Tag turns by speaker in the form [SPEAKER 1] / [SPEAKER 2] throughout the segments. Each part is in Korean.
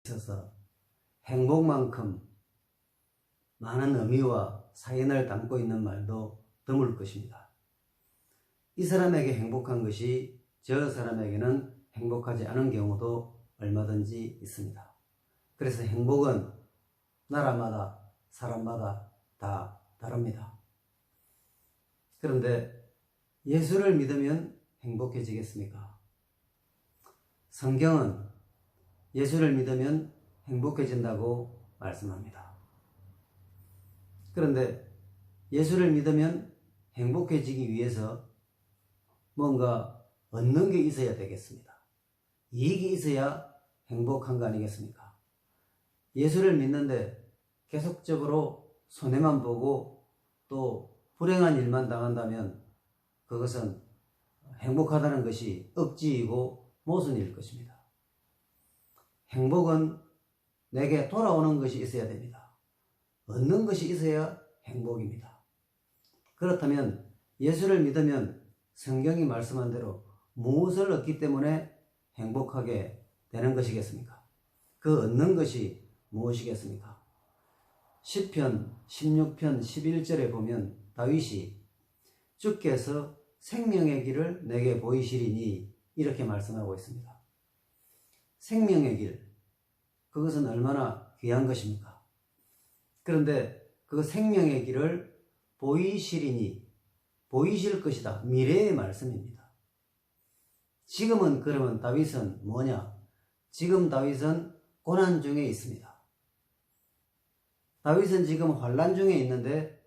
[SPEAKER 1] 있어서 행복만큼 많은 의미와 사연을 담고 있는 말도 드물 것입니다. 이 사람에게 행복한 것이 저 사람에게는 행복하지 않은 경우도 얼마든지 있습니다. 그래서 행복은 나라마다 사람마다 다 다릅니다. 그런데 예수를 믿으면 행복해지겠습니까? 성경은 예수를 믿으면 행복해진다고 말씀합니다. 그런데 예수를 믿으면 행복해지기 위해서 뭔가 얻는 게 있어야 되겠습니다. 이익이 있어야 행복한 거 아니겠습니까? 예수를 믿는데 계속적으로 손해만 보고 또 불행한 일만 당한다면 그것은 행복하다는 것이 억지이고 모순일 것입니다. 행복은 내게 돌아오는 것이 있어야 됩니다. 얻는 것이 있어야 행복입니다. 그렇다면 예수를 믿으면 성경이 말씀한 대로 무엇을 얻기 때문에 행복하게 되는 것이겠습니까? 그 얻는 것이 무엇이겠습니까? 시편 16편 11절에 보면 다윗이 주께서 생명의 길을 내게 보이시리니 이렇게 말씀하고 있습니다. 생명의 길, 그것은 얼마나 귀한 것입니까? 그런데 그 생명의 길을 보이시리니, 보이실 것이다. 미래의 말씀입니다. 지금은 그러면 다윗은 뭐냐? 지금 다윗은 고난 중에 있습니다. 다윗은 지금 환난 중에 있는데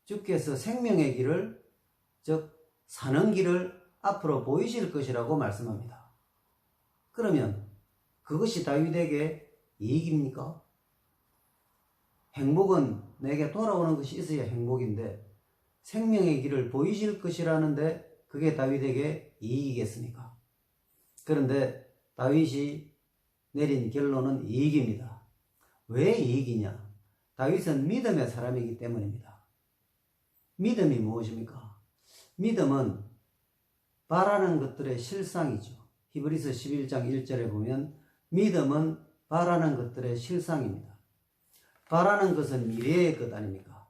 [SPEAKER 1] 주께서 생명의 길을, 즉 사는 길을 앞으로 보이실 것이라고 말씀합니다. 그러면 그것이 다윗에게 이익입니까? 행복은 내게 돌아오는 것이 있어야 행복인데 생명의 길을 보이실 것이라는데 그게 다윗에게 이익이겠습니까? 그런데 다윗이 내린 결론은 이익입니다. 왜 이익이냐? 다윗은 믿음의 사람이기 때문입니다. 믿음이 무엇입니까? 믿음은 바라는 것들의 실상이죠. 히브리서 11장 1절에 보면 믿음은 바라는 것들의 실상입니다. 바라는 것은 미래의 것 아닙니까?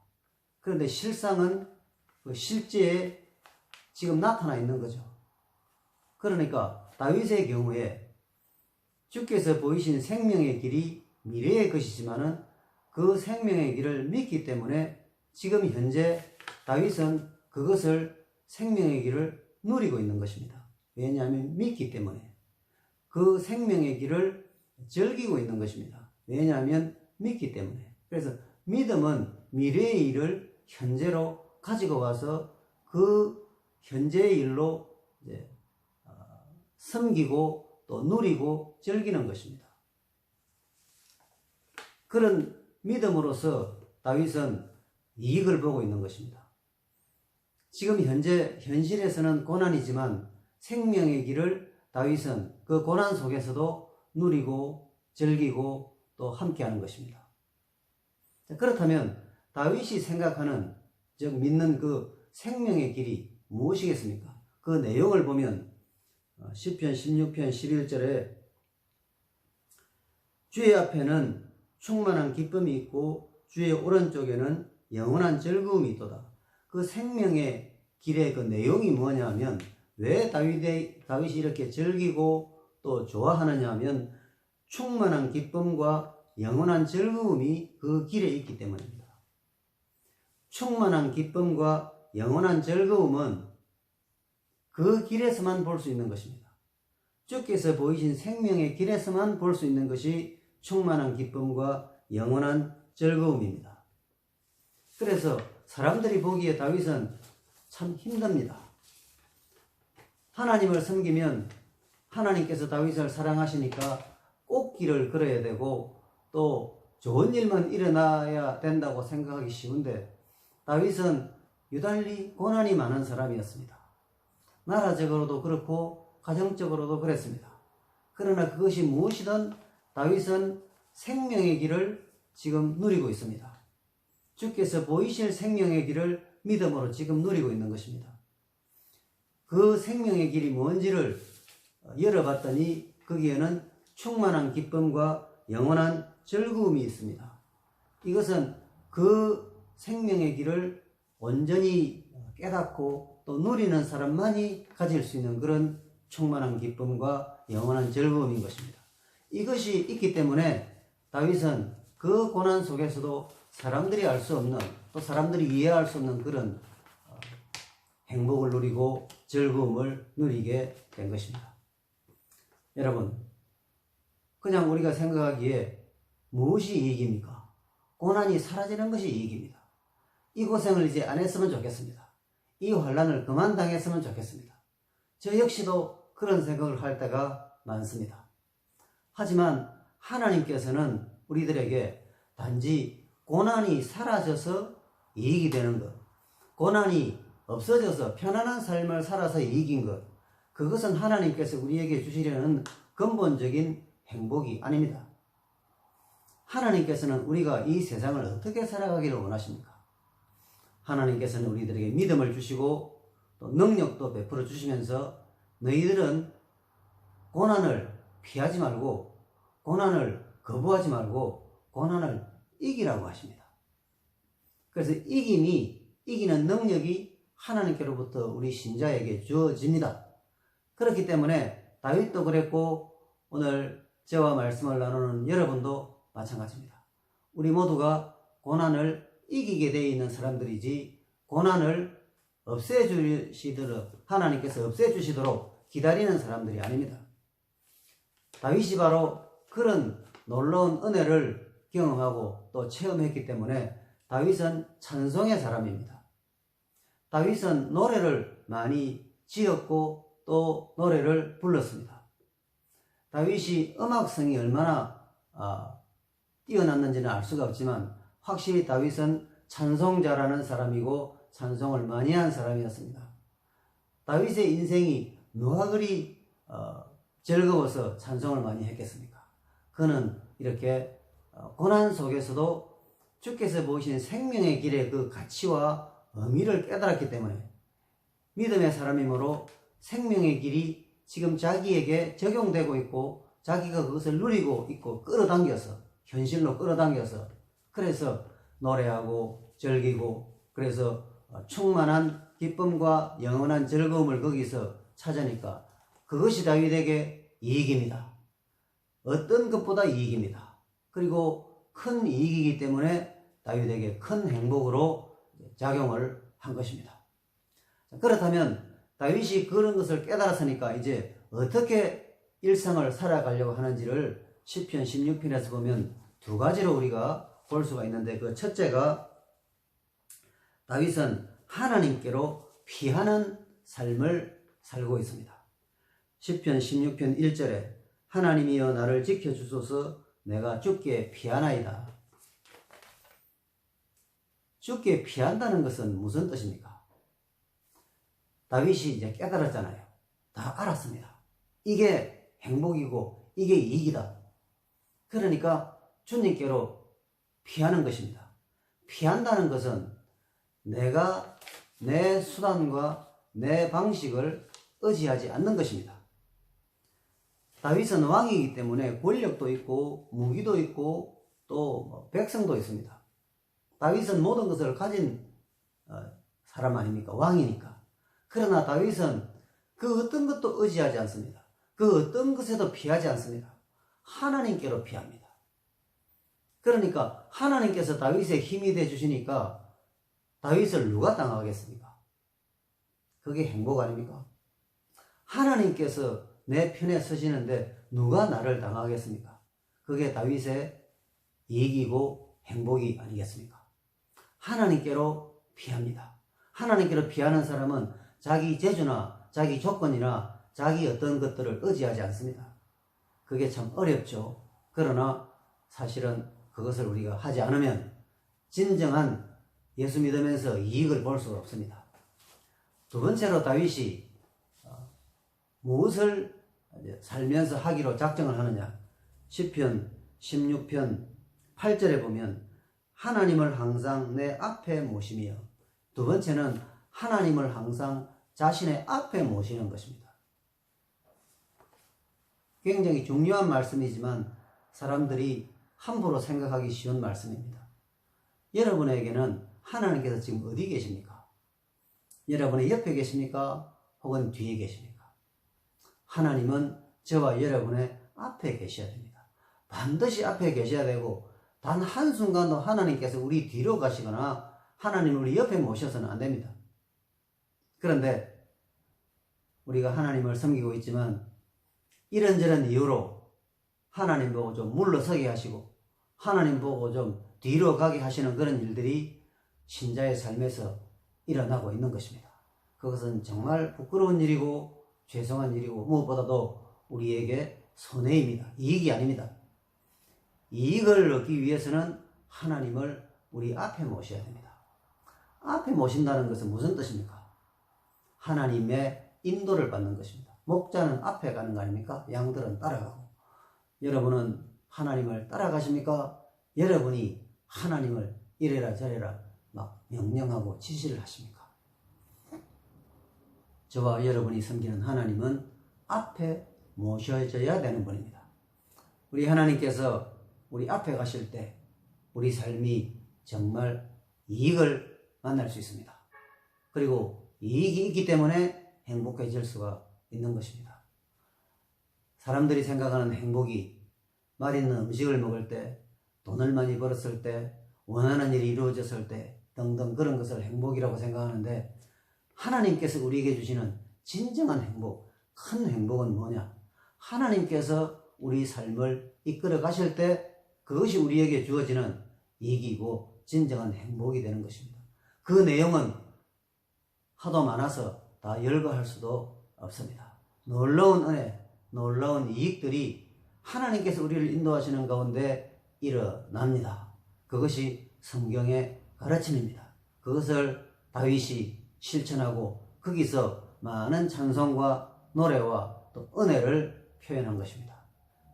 [SPEAKER 1] 그런데 실상은 그 실제에 지금 나타나 있는 거죠. 그러니까 다윗의 경우에 주께서 보이신 생명의 길이 미래의 것이지만은 그 생명의 길을 믿기 때문에 지금 현재 다윗은 그것을 생명의 길을 누리고 있는 것입니다. 왜냐하면 믿기 때문에 그 생명의 길을 즐기고 있는 것입니다. 왜냐하면 믿기 때문에. 그래서 믿음은 미래의 일을 현재로 가지고 와서 그 현재의 일로 이제 섬기고 또 누리고 즐기는 것입니다. 그런 믿음으로서 다윗은 이익을 보고 있는 것입니다. 지금 현재 현실에서는 고난이지만 생명의 길을 다윗은 그 고난 속에서도 누리고 즐기고 또 함께하는 것입니다. 그렇다면 다윗이 생각하는, 즉 믿는 그 생명의 길이 무엇이겠습니까? 그 내용을 보면 시편 16편 11절에 주의 앞에는 충만한 기쁨이 있고 주의 오른쪽에는 영원한 즐거움이 있도다. 그 생명의 길의 그 내용이 뭐냐 하면 왜 다윗이 이렇게 즐기고 또 좋아하느냐 하면 충만한 기쁨과 영원한 즐거움이 그 길에 있기 때문입니다. 충만한 기쁨과 영원한 즐거움은 그 길에서만 볼 수 있는 것입니다. 주께서 보이신 생명의 길에서만 볼 수 있는 것이 충만한 기쁨과 영원한 즐거움입니다. 그래서 사람들이 보기에 다윗은 참 힘듭니다. 하나님을 섬기면 하나님께서 다윗을 사랑하시니까 꼭 길을 걸어야 되고 또 좋은 일만 일어나야 된다고 생각하기 쉬운데 다윗은 유달리 고난이 많은 사람이었습니다. 나라적으로도 그렇고 가정적으로도 그랬습니다. 그러나 그것이 무엇이든 다윗은 생명의 길을 지금 누리고 있습니다. 주께서 보이실 생명의 길을 믿음으로 지금 누리고 있는 것입니다. 그 생명의 길이 뭔지를 열어봤더니 거기에는 충만한 기쁨과 영원한 즐거움이 있습니다. 이것은 그 생명의 길을 온전히 깨닫고 또 누리는 사람만이 가질 수 있는 그런 충만한 기쁨과 영원한 즐거움인 것입니다. 이것이 있기 때문에 다윗은 그 고난 속에서도 사람들이 알 수 없는, 또 사람들이 이해할 수 없는 그런 행복을 누리고 즐거움을 누리게 된 것입니다. 여러분, 그냥 우리가 생각하기에 무엇이 이익입니까? 고난이 사라지는 것이 이익입니다. 이 고생을 이제 안 했으면 좋겠습니다. 이 환난을 그만 당했으면 좋겠습니다. 저 역시도 그런 생각을 할 때가 많습니다. 하지만 하나님께서는 우리들에게 단지 고난이 사라져서 이익이 되는 것, 고난이 없어져서 편안한 삶을 살아서 이익인 것, 그것은 하나님께서 우리에게 주시려는 근본적인 행복이 아닙니다. 하나님께서는 우리가 이 세상을 어떻게 살아가기를 원하십니까? 하나님께서는 우리들에게 믿음을 주시고 또 능력도 베풀어 주시면서 너희들은 고난을 피하지 말고 고난을 거부하지 말고 고난을 이기라고 하십니다. 그래서 이기는 능력이 하나님께로부터 우리 신자에게 주어집니다. 그렇기 때문에 다윗도 그랬고 오늘 저와 말씀을 나누는 여러분도 마찬가지입니다. 우리 모두가 고난을 이기게 되어 있는 사람들이지 고난을 하나님께서 없애주시도록 기다리는 사람들이 아닙니다. 다윗이 바로 그런 놀라운 은혜를 경험하고 또 체험했기 때문에 다윗은 찬송의 사람입니다. 다윗은 노래를 많이 지었고 또 노래를 불렀습니다. 다윗이 음악성이 얼마나 뛰어났는지는 알 수가 없지만 확실히 다윗은 찬송자라는 사람이고 찬송을 많이 한 사람이었습니다. 다윗의 인생이 누가 그리 즐거워서 찬송을 많이 했겠습니까? 그는 이렇게 고난 속에서도 주께서 보신 생명의 길의 그 가치와 의미를 깨달았기 때문에 믿음의 사람이므로 생명의 길이 지금 자기에게 적용되고 있고 자기가 그것을 누리고 있고 끌어당겨서 현실로 끌어당겨서 그래서 노래하고 즐기고 그래서 충만한 기쁨과 영원한 즐거움을 거기서 찾으니까 그것이 다윗에게 이익입니다. 어떤 것보다 이익입니다. 그리고 큰 이익이기 때문에 다윗에게 큰 행복으로 작용을 한 것입니다. 그렇다면 다윗이 그런 것을 깨달았으니까 이제 어떻게 일상을 살아가려고 하는지를 시편 16편에서 보면 두 가지로 우리가 볼 수가 있는데 그 첫째가 다윗은 하나님께로 피하는 삶을 살고 있습니다. 시편 16편 1절에 하나님이여 나를 지켜주소서 내가 주께 피하나이다. 주께 피한다는 것은 무슨 뜻입니까? 다윗이 이제 깨달았잖아요. 다 알았습니다. 이게 행복이고 이게 이익이다. 그러니까 주님께로 피하는 것입니다. 피한다는 것은 내가 내 수단과 내 방식을 의지하지 않는 것입니다. 다윗은 왕이기 때문에 권력도 있고 무기도 있고 또 백성도 있습니다. 다윗은 모든 것을 가진 사람 아닙니까? 왕이니까. 그러나 다윗은 그 어떤 것도 의지하지 않습니다. 그 어떤 것에도 피하지 않습니다. 하나님께로 피합니다. 그러니까 하나님께서 다윗의 힘이 되어 주시니까 다윗을 누가 당하겠습니까? 그게 행복 아닙니까? 하나님께서 내 편에 서시는데 누가 나를 당하겠습니까? 그게 다윗의 이익이고 행복이 아니겠습니까? 하나님께로 피합니다. 하나님께로 피하는 사람은 자기 재주나 자기 조건이나 자기 어떤 것들을 의지하지 않습니다. 그게 참 어렵죠. 그러나 사실은 그것을 우리가 하지 않으면 진정한 예수 믿으면서 이익을 볼 수가 없습니다. 두 번째로 다윗이 무엇을 살면서 하기로 작정을 하느냐? 시편 16편 8절에 보면 하나님을 항상 내 앞에 모시며 두 번째는 하나님을 항상 자신의 앞에 모시는 것입니다. 굉장히 중요한 말씀이지만 사람들이 함부로 생각하기 쉬운 말씀입니다. 여러분에게는 하나님께서 지금 어디 계십니까? 여러분의 옆에 계십니까? 혹은 뒤에 계십니까? 하나님은 저와 여러분의 앞에 계셔야 됩니다. 반드시 앞에 계셔야 되고 단 한순간도 하나님께서 우리 뒤로 가시거나 하나님을 우리 옆에 모셔서는 안 됩니다. 그런데 우리가 하나님을 섬기고 있지만 이런저런 이유로 하나님 보고 좀 물러서게 하시고 하나님 보고 좀 뒤로 가게 하시는 그런 일들이 신자의 삶에서 일어나고 있는 것입니다. 그것은 정말 부끄러운 일이고 죄송한 일이고 무엇보다도 우리에게 손해입니다. 이익이 아닙니다. 이익을 얻기 위해서는 하나님을 우리 앞에 모셔야 됩니다. 앞에 모신다는 것은 무슨 뜻입니까? 하나님의 인도를 받는 것입니다. 목자는 앞에 가는 거 아닙니까? 양들은 따라가고. 여러분은 하나님을 따라가십니까? 여러분이 하나님을 이래라 저래라 막 명령하고 지시를 하십니까? 저와 여러분이 섬기는 하나님은 앞에 모셔져야 되는 분입니다. 우리 하나님께서 우리 앞에 가실 때 우리 삶이 정말 이익을 만날 수 있습니다. 그리고 이익이 있기 때문에 행복해질 수가 있는 것입니다. 사람들이 생각하는 행복이 맛있는 음식을 먹을 때, 돈을 많이 벌었을 때, 원하는 일이 이루어졌을 때 등등 그런 것을 행복이라고 생각하는데 하나님께서 우리에게 주시는 진정한 행복, 큰 행복은 뭐냐? 하나님께서 우리 삶을 이끌어 가실 때 그것이 우리에게 주어지는 이익이고 진정한 행복이 되는 것입니다. 그 내용은 하도 많아서 다 열거할 수도 없습니다. 놀라운 은혜, 놀라운 이익들이 하나님께서 우리를 인도하시는 가운데 일어납니다. 그것이 성경의 가르침입니다. 그것을 다윗이 실천하고 거기서 많은 찬송과 노래와 또 은혜를 표현한 것입니다.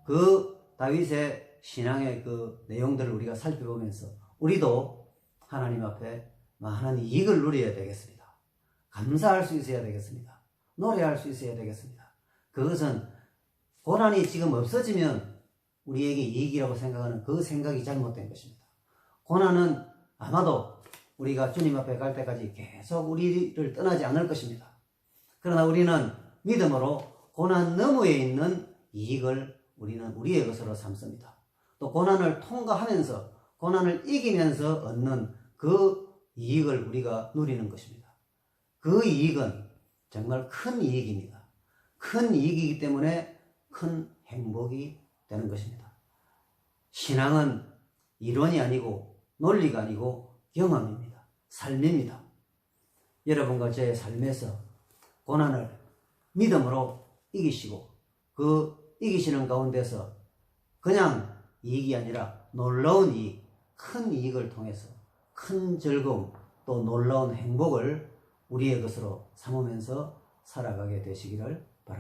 [SPEAKER 1] 그 다윗의 신앙의 그 내용들을 우리가 살펴보면서 우리도 하나님 앞에 많은 이익을 누려야 되겠습니다. 감사할 수 있어야 되겠습니다. 노래할 수 있어야 되겠습니다. 그것은 고난이 지금 없어지면 우리에게 이익이라고 생각하는 그 생각이 잘못된 것입니다. 고난은 아마도 우리가 주님 앞에 갈 때까지 계속 우리를 떠나지 않을 것입니다. 그러나 우리는 믿음으로 고난 너머에 있는 이익을 우리는 우리의 것으로 삼습니다. 또 고난을 통과하면서 고난을 이기면서 얻는 그 이익을 우리가 누리는 것입니다. 그 이익은 정말 큰 이익입니다. 큰 이익이기 때문에 큰 행복이 되는 것입니다. 신앙은 이론이 아니고 논리가 아니고 경험입니다. 삶입니다. 여러분과 제 삶에서 고난을 믿음으로 이기시고 그 이기시는 가운데서 그냥 이익이 아니라 놀라운 이익, 큰 이익을 통해서 큰 즐거움 또 놀라운 행복을 우리의 것으로 삼으면서 살아가게 되시기를 바랍니다.